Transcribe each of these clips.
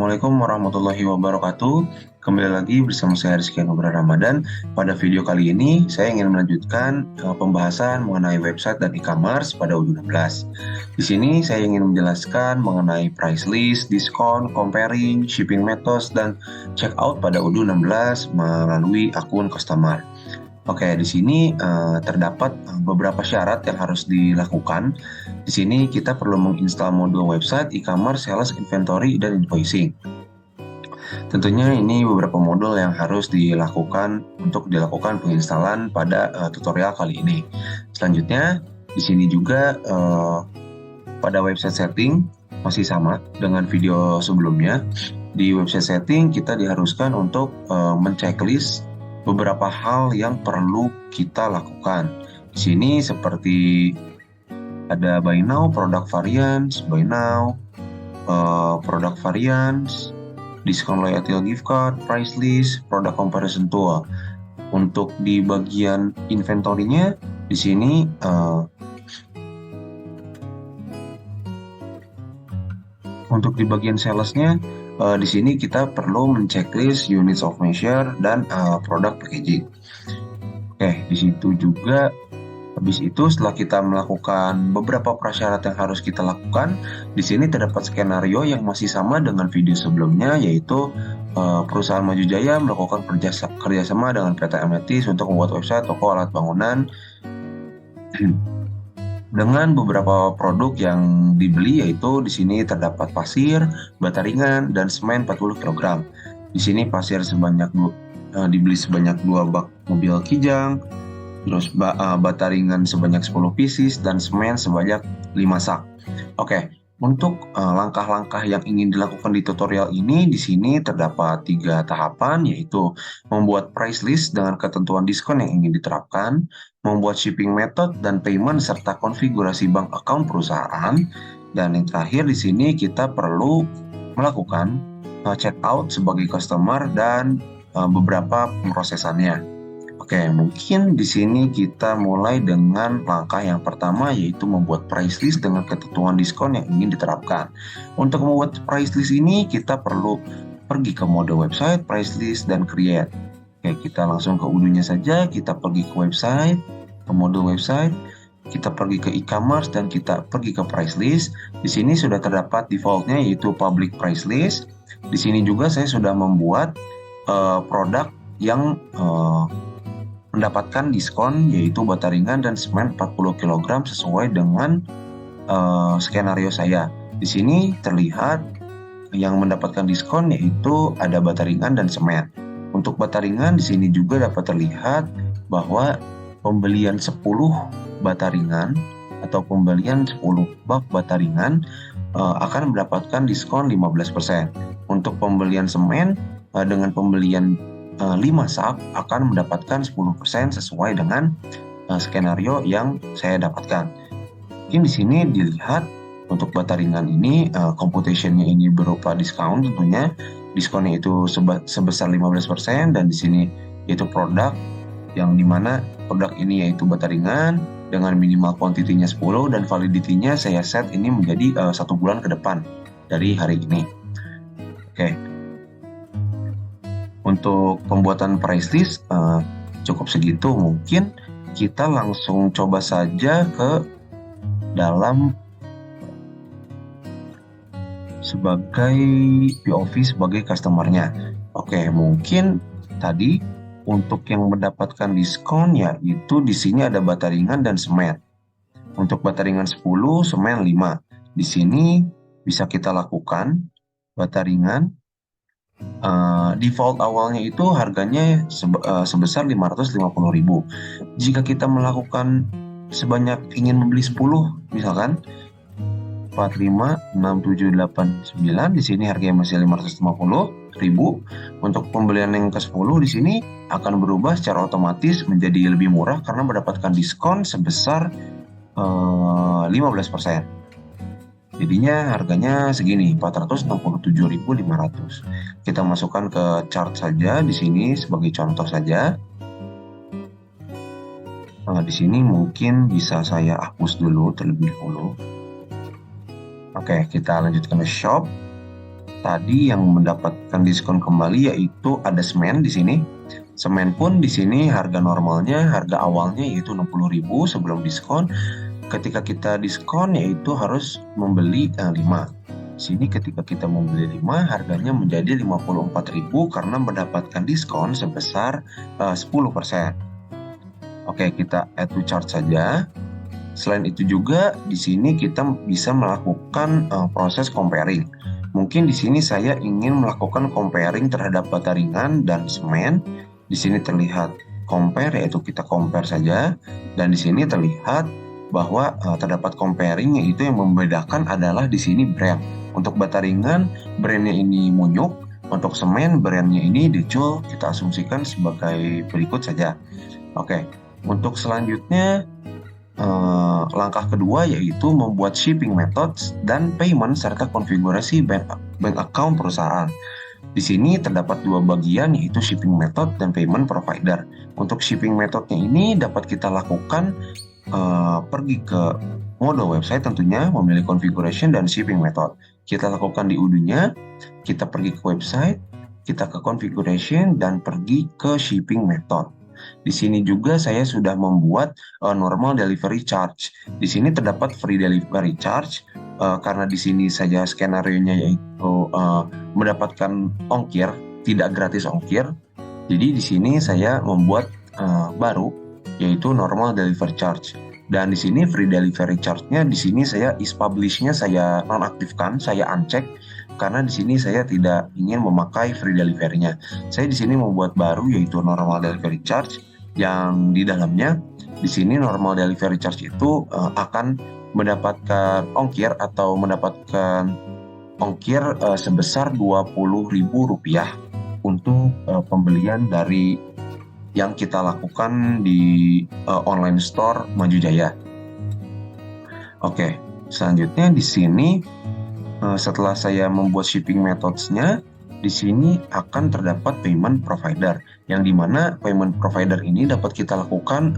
Assalamualaikum warahmatullahi wabarakatuh. Kembali lagi bersama saya Rizky Anugrah Ramadan. Pada video kali ini, saya ingin melanjutkan pembahasan mengenai website dan e-commerce pada U16. Di sini saya ingin menjelaskan mengenai price list, diskon, comparing, shipping methods, dan checkout pada U16 melalui akun customer. Oke, di sini terdapat beberapa syarat yang harus dilakukan. Di sini kita perlu menginstal modul website, e-commerce, sales, inventory, dan invoicing. Tentunya ini beberapa modul yang harus dilakukan untuk dilakukan penginstalan pada tutorial kali ini. Selanjutnya, di sini juga pada website setting masih sama dengan video sebelumnya. Di website setting kita diharuskan untuk menceklis beberapa hal yang perlu kita lakukan. Di sini seperti ada buy now, product variance, buy now, product variance, discount loyalty gift card, price list, product comparison tool. Untuk di bagian inventory-nya, di sini untuk di bagian sales-nya, di sini kita perlu menceklis units of measure dan product packaging. Oke, di situ juga habis itu setelah kita melakukan beberapa prasyarat yang harus kita lakukan, di sini terdapat skenario yang masih sama dengan video sebelumnya, yaitu perusahaan Maju Jaya melakukan kerjasama dengan PT Ametis untuk membuat website toko alat bangunan dengan beberapa produk yang dibeli, yaitu di sini terdapat pasir, bata ringan, dan semen 40 kg. Di sini pasir dibeli sebanyak 2 bak mobil Kijang, terus bata ringan sebanyak 10 pieces, dan semen sebanyak 5 sak. Oke, untuk langkah-langkah yang ingin dilakukan di tutorial ini, di sini terdapat 3 tahapan, yaitu membuat price list dengan ketentuan diskon yang ingin diterapkan, membuat shipping method dan payment, serta konfigurasi bank account perusahaan, dan yang terakhir di sini kita perlu melakukan checkout sebagai customer dan beberapa pemrosesannya. Oke, mungkin di sini kita mulai dengan langkah yang pertama, yaitu membuat price list dengan ketentuan diskon yang ingin diterapkan. Untuk membuat price list ini, kita perlu pergi ke mode website, price list, dan create. Oke, kita langsung ke udunya saja. Kita pergi ke website, ke mode website, kita pergi ke e-commerce, dan kita pergi ke price list. Di sini sudah terdapat defaultnya, yaitu public price list. Di sini juga saya sudah membuat produk yang mendapatkan diskon, yaitu bata ringan dan semen 40 kg sesuai dengan skenario saya. Di sini terlihat yang mendapatkan diskon yaitu ada bata ringan dan semen. Untuk bata ringan di sini juga dapat terlihat bahwa pembelian 10 bata ringan atau pembelian 10 bak bata ringan akan mendapatkan diskon 15%. Untuk pembelian semen dengan pembelian 5 sak akan mendapatkan 10% sesuai dengan skenario yang saya dapatkan. Mungkin di sini dilihat untuk bata ringan ini computation-nya ini berupa diskon, tentunya diskonnya itu sebesar 15%, dan di sini yaitu produk yang dimana produk ini yaitu bata ringan dengan minimal quantity-nya 10 dan validity-nya saya set ini menjadi 1 bulan ke depan dari hari ini. Oke. Untuk pembuatan price list cukup segitu. Mungkin kita langsung coba saja ke dalam sebagai POV sebagai customer-nya. Oke, mungkin tadi untuk yang mendapatkan diskon yaitu di sini ada bata ringan dan semen. Untuk bata ringan 10, semen 5. Di sini bisa kita lakukan bata ringan. Default awalnya itu harganya sebesar 550.000. Jika kita melakukan sebanyak ingin membeli 10, misalkan 4, 5, 6, 7, 8, 9, di sini harganya masih 550.000. Untuk pembelian yang ke-10 di sini akan berubah secara otomatis menjadi lebih murah karena mendapatkan diskon sebesar 15%. Jadinya harganya segini, 467.500. Kita masukkan ke chart saja di sini sebagai contoh saja. Di sini mungkin bisa saya hapus dulu terlebih dahulu. Oke, kita lanjutkan ke shop. tadi yang mendapatkan diskon kembali yaitu ada semen di sini. Semen pun di sini harga normalnya, harga awalnya yaitu 60.000 sebelum diskon. Ketika kita diskon yaitu harus membeli 5. Di sini ketika kita membeli 5 harganya menjadi 54.000 karena mendapatkan diskon sebesar 10%. Oke, kita add to chart saja. Selain itu juga di sini kita bisa melakukan proses comparing. Mungkin di sini saya ingin melakukan comparing terhadap bata ringan dan semen. Di sini terlihat compare, yaitu kita compare saja. Dan di sini terlihat bahwa terdapat comparing, yaitu yang membedakan adalah di sini brand. Untuk bata ringan brandnya ini Munyuk, untuk semen brandnya ini Decul. Kita asumsikan sebagai berikut saja. Oke, untuk selanjutnya langkah kedua yaitu membuat shipping methods dan payment serta konfigurasi bank account perusahaan. Di sini terdapat dua bagian yaitu shipping method dan payment provider. Untuk shipping methodnya ini dapat kita lakukan pergi ke mode website tentunya, memilih configuration dan shipping method. Kita lakukan di UDO-nya, kita pergi ke website, kita ke configuration dan pergi ke shipping method. Di sini juga saya sudah membuat normal delivery charge. Di sini terdapat free delivery charge karena di sini saja skenario-nya yaitu mendapatkan ongkir, tidak gratis ongkir. Jadi di sini saya membuat baru yaitu normal delivery charge. Dan di sini free delivery charge-nya di sini saya is publish-nya saya nonaktifkan, saya uncheck karena di sini saya tidak ingin memakai free delivery-nya. Saya di sini membuat baru yaitu normal delivery charge yang di dalamnya di sini normal delivery charge itu akan mendapatkan ongkir atau mendapatkan ongkir sebesar Rp20.000 untuk pembelian dari yang kita lakukan di online store Maju Jaya. Oke, selanjutnya di sini setelah saya membuat shipping methods-nya, di sini akan terdapat payment provider, yang dimana payment provider ini dapat kita lakukan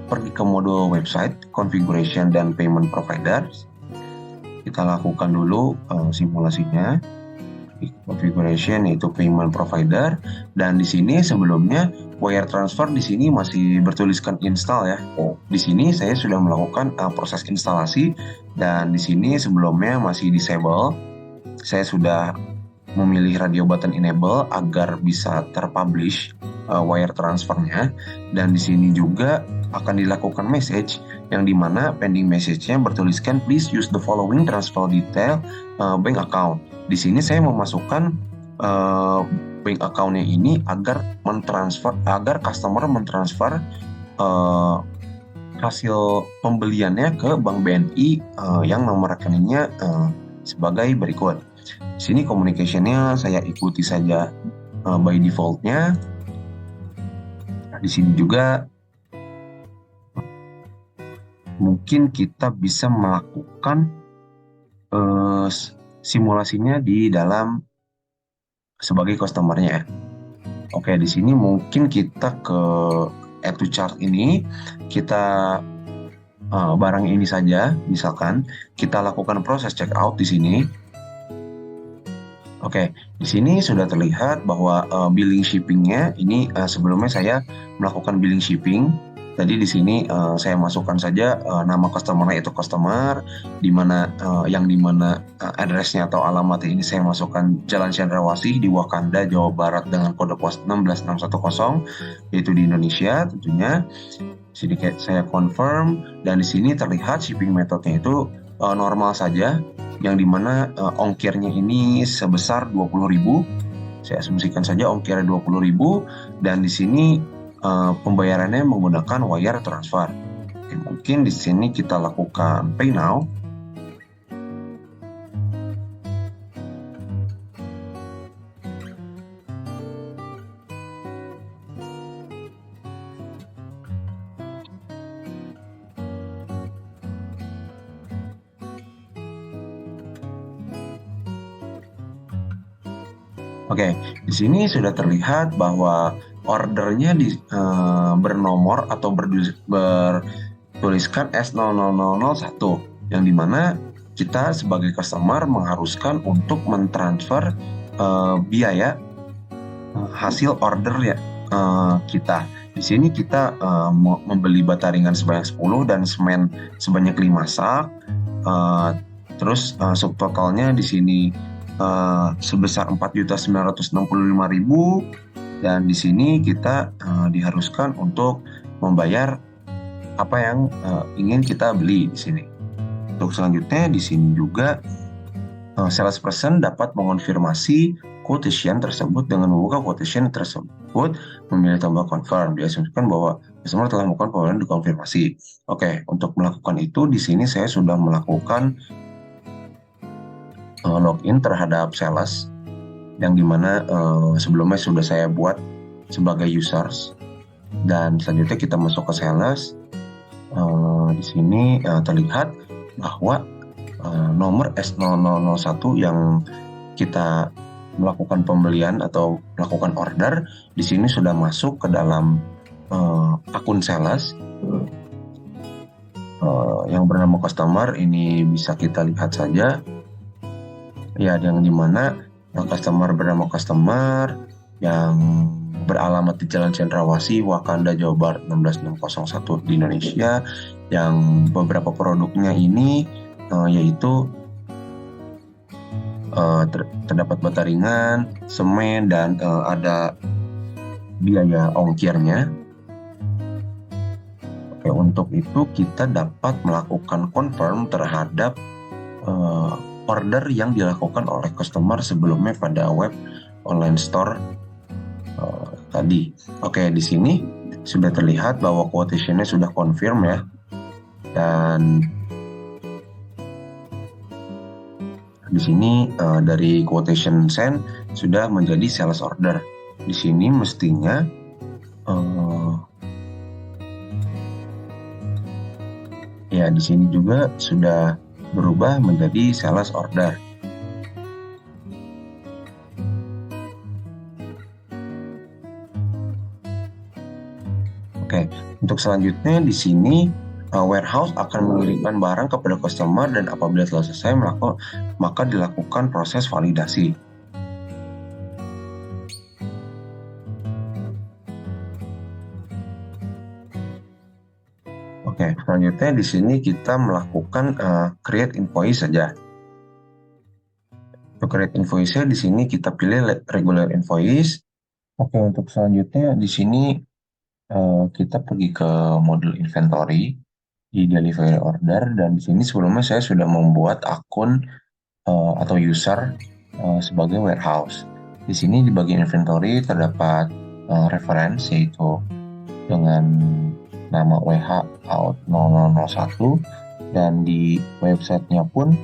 pergi ke mode website, configuration dan payment provider. Kita lakukan dulu simulasinya. Configuration yaitu payment provider, dan di sini sebelumnya wire transfer di sini masih bertuliskan install ya. Di sini saya sudah melakukan proses instalasi dan di sini sebelumnya masih disable. Saya sudah memilih radio button enable agar bisa terpublish wire transfernya, dan di sini juga akan dilakukan message yang dimana pending message-nya bertuliskan please use the following transfer detail bank account. Di sini saya memasukkan bank account-nya ini agar customer mentransfer hasil pembeliannya ke Bank BNI yang nomor rekeningnya sebagai berikut. Di sini communication-nya saya ikuti saja by default-nya. Di sini juga mungkin kita bisa melakukan simulasinya di dalam sebagai customer-nya ya. Oke, di sini mungkin kita ke add to chart ini, kita barang ini saja, misalkan kita lakukan proses check out di sini. Oke, di sini sudah terlihat bahwa billing shipping-nya ini sebelumnya saya melakukan billing shipping. Tadi di sini saya masukkan saja nama customer-nya itu customer, dimana address-nya atau alamatnya ini saya masukkan Jalan Cendrawasih di Wakanda, Jawa Barat dengan kode pos 16610 yaitu di Indonesia tentunya. Di sini saya confirm dan di sini terlihat shipping methodnya itu normal saja, yang dimana ongkirnya ini sebesar 20.000. Saya asumsikan saja ongkirnya 20.000 dan di sini pembayarannya menggunakan wire transfer. Oke, mungkin di sini kita lakukan pay now. Oke, di sini sudah terlihat bahwa ordernya bernomor atau bertuliskan S00001, yang dimana kita sebagai customer mengharuskan untuk mentransfer biaya hasil order ya kita. Di sini kita membeli bata ringan sebanyak 10 dan semen sebanyak 5 sak. Terus subtotalnya di sini sebesar 4.965.000, dan di sini kita diharuskan untuk membayar apa yang ingin kita beli di sini. Untuk selanjutnya di sini juga salesperson dapat mengonfirmasi quotation tersebut dengan membuka quotation tersebut, memilih tombol confirm. Diasumsikan bahwa customer telah melakukan pembelian dikonfirmasi. Oke, untuk melakukan itu di sini saya sudah melakukan login terhadap sales yang dimana sebelumnya sudah saya buat sebagai users, dan selanjutnya kita masuk ke sales. Di sini terlihat bahwa nomor S0001 yang kita melakukan pembelian atau melakukan order di sini sudah masuk ke dalam akun sales yang bernama customer. Ini bisa kita lihat saja ya, yang dimana customer bernama customer yang beralamat di Jalan Cendrawasih, Wakanda, Jawa Barat 16601 di Indonesia, yang beberapa produknya ini yaitu terdapat bata ringan, semen, dan ada biaya ongkirnya. Oke, untuk itu kita dapat melakukan confirm terhadap order yang dilakukan oleh customer sebelumnya pada web online store tadi. Oke, di sini sudah terlihat bahwa quotation-nya sudah confirm ya, dan di sini dari quotation send sudah menjadi sales order. Di sini mestinya ya di sini juga sudah berubah menjadi sales order. Oke, untuk selanjutnya di sini warehouse akan mengirimkan barang kepada customer, dan apabila telah selesai maka dilakukan proses validasi. Oke, selanjutnya di sini kita melakukan create invoice saja. Untuk create invoice di sini kita pilih regular invoice. Oke, untuk selanjutnya di sini kita pergi ke modul inventory di delivery order, dan di sini sebelumnya saya sudah membuat akun atau user sebagai warehouse. Di sini di bagian inventory terdapat reference yaitu dengan nama WH out 0001, dan di websitenya pun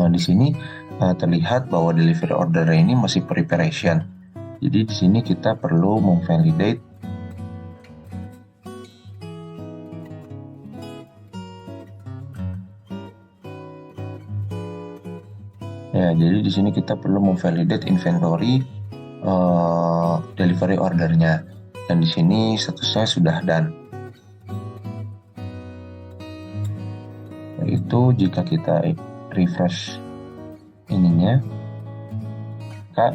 di sini terlihat bahwa delivery order ini masih preparation. Jadi di sini kita perlu memvalidate ya. Jadi di sini kita perlu memvalidate inventory delivery ordernya, dan di sini statusnya sudah done. Itu jika kita refresh ininya, maka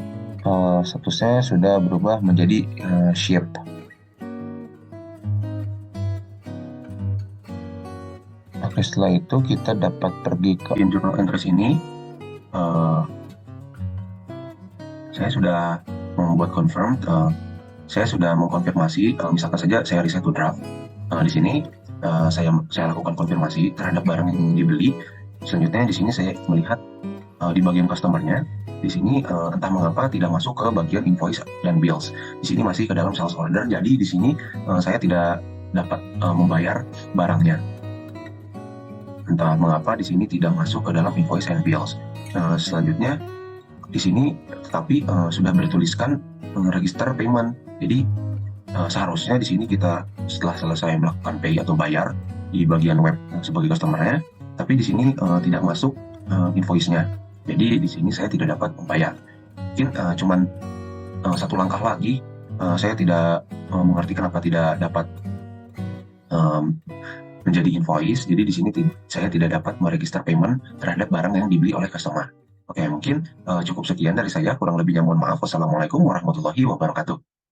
statusnya sudah berubah menjadi ship. Oke, setelah itu kita dapat pergi ke journal entries ini. Saya sudah membuat confirm, saya sudah mengkonfirmasi, misalkan saja saya reset to draft. Di sini saya lakukan konfirmasi terhadap barang yang dibeli. Selanjutnya di sini saya melihat di bagian customer-nya, di sini entah mengapa tidak masuk ke bagian invoice dan bills. Di sini masih ke dalam sales order, jadi di sini saya tidak dapat membayar barangnya. Entah mengapa di sini tidak masuk ke dalam invoice and bills. Selanjutnya di sini tetapi sudah bertuliskan register payment. Jadi seharusnya di sini kita setelah selesai melakukan pay atau bayar di bagian web sebagai customer-nya, tapi di sini tidak masuk invoice-nya. Jadi di sini saya tidak dapat membayar. Mungkin cuman satu langkah lagi, saya tidak mengerti kenapa tidak dapat menjadi invoice. Jadi di sini saya tidak dapat meregister payment terhadap barang yang dibeli oleh customer. Oke, mungkin cukup sekian dari saya. Kurang lebihnya mohon maaf. Wassalamualaikum warahmatullahi wabarakatuh.